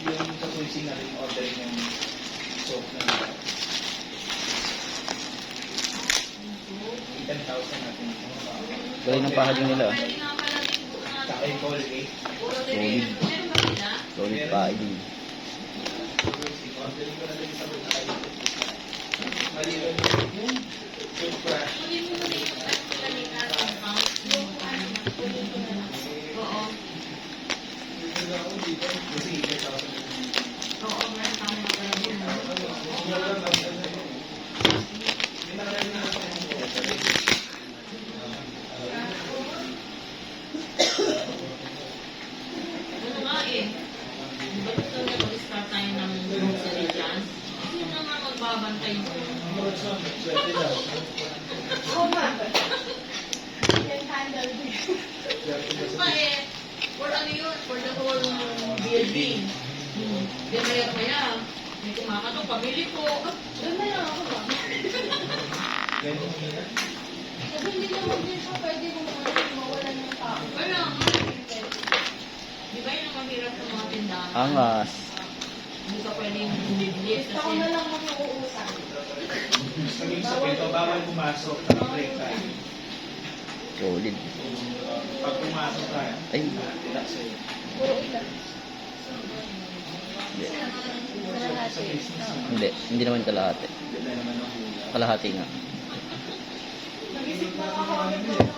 yung katulising na rin ordering yung soap na nila. 10,000 natin. Galing ng packaging nila. Pwede nga pala din po na. Saka yung Colgate. Puro din. Meron ba sila? Solid packaging. Ordering ko na rin sa mga kayo. Maliban yung toothbrush. Kunin mo muna yung ano sila ni Nathan Pang. Oo. Kasi 10,000. Oo, meron kami pala din. Ano nga eh. Ba't gusto niya mag-start tayo ng grocery dyan? Sino na nga magbabantay mo? Oo nga. Can handle this. Ano pa eh? For ano yun? For the whole building. Then maya, may kumakato, pamili ko. Doon na lang ako ba? Kasi hindi naman din siya pwede kung mawalan ng tao. Wala nga. Di ba yun ang mahirap ng mga tindahan? Angas. Hindi ka pwedeng bumibili Gusto ko na lang mag-uusan. Sabihin sa pinto, bawal pumasok sa break time. Solid. Pag pumasok ka, Ay. tidak sa'yo. Puro ilan. Hindi. Kalahati. Hindi. Hindi naman kalahati. Ganda naman ang hula. Kalahati nga. Nag-isip na ako ulit ng